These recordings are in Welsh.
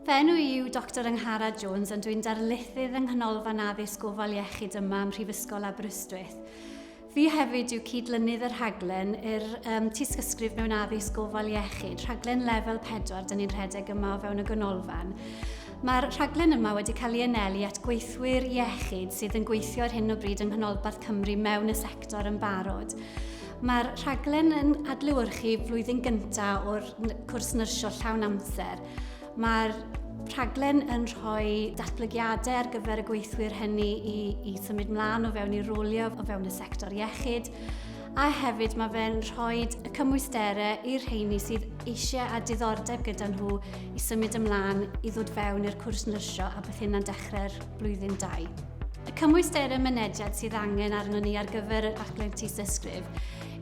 Fy enw yw Dr Angharad Jones, ond dwi'n darlithydd yng Nghanolfan Addysg Gofal Iechyd yma ym Prifysgol Aberystwyth. Fi hefyd yw cydlynydd yr rhaglen i'r Tystysgrif mewn addysg gofal iechyd, rhaglen lefel 4 dyn ni'n rhedeg yma o fewn y ganolfan. Mae'r rhaglen yma wedi cael ei anelu at gweithwyr iechyd sydd yn gweithio ar hyn o bryd yng Nghanolbarth Cymru mewn y sector yn barod. Mae'r rhaglen yn adlewyrchu flwyddyn gyntaf o'r cwrs nyrsio llawn amser. Mae'r rhaglen yn rhoi datblygiadau ar gyfer y gweithwyr hynny i symud mlaen o fewn i rolio o fewn y sector iechyd. A hefyd mae fe'n rhoi y cymwysterau i'r rheini sydd eisiau a diddordeb gyda nhw i symud ymlaen i ddod fewn i'r cwrs nyrsio a beth hynna'n dechrau'r blwyddyn 2. Y cymwysterau mynediad sydd angen arno ni ar gyfer y rhaglen Tystysgrif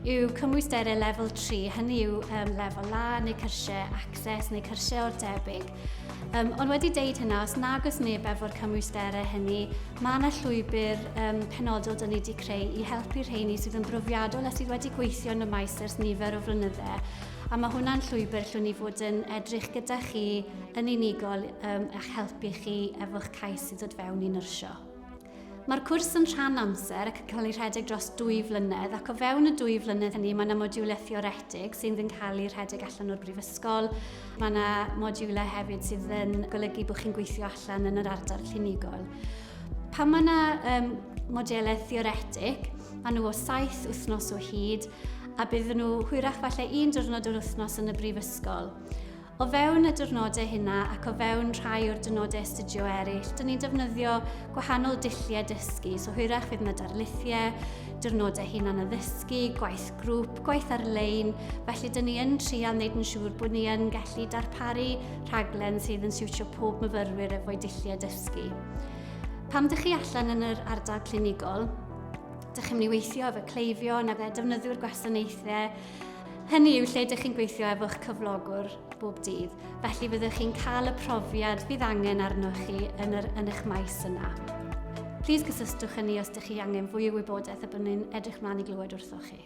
yw cymwysterau lefel 3, hynny yw lefel A neu cyrsiau access neu cyrsiau o'r debyg. Ond wedi deud hynna, os nag oes neb efo'r cymwysterau hynny, mae yna llwybr penodol dyn ni wedi creu i helpu'r rheini sydd yn brofiadol a sydd wedi gweithio yn y maes ers nifer o flynyddau. A mae hwnna'n llwybr llwn ni fod yn edrych gyda chi yn unigol a'ch helpu chi efo'ch cais sydd dod fewn i nyrsio. Mae'r cwrs yn rhan amser ac yn cael ei rhedeg dros 2 flynedd, ac o fewn y 2 flynedd hynny mae yna modiwlau theoretig sydd yn cael ei rhedeg allan o'r brifysgol. Mae yna modiwlau hefyd sydd yn golygu bod chi'n gweithio allan yn yr ardal clinigol. Pan mae yna modiwlau theoretig, mae nhw o 7 wythnos o hyd a bydd nhw hwyrach falle 1 diwrnod o'r wythnos yn y brifysgol. O fewn y diwrnodau hynna ac o fewn rhai o'r diwrnodau astudio eraill, dyn ni'n defnyddio gwahanol dulliau dysgu. So hwyrach fydd yna darlithiau, diwrnodau hunan addysgu, gwaith grŵp, gwaith ar-lein. Felly dyn ni yn trial wneud yn siŵr bod ni yn gallu darparu rhaglen sydd yn siwtio pob myfyrwyr efo'i dulliau dysgu. Pam dych chi allan yn yr ardal clinigol, dych chi'n mynd i weithio efo cleifion a defnyddio'r gwasanaethau. Hynny yw lle ydych chi'n gweithio efo'ch cyflogwr bob dydd, felly fyddwch chi'n cael y profiad fydd angen arnoch chi yn eich maes yna. Plis cysystwch â ni os ydych chi angen fwy o wybodaeth a bydd ni'n edrych mlaen i glywed wrthoch chi.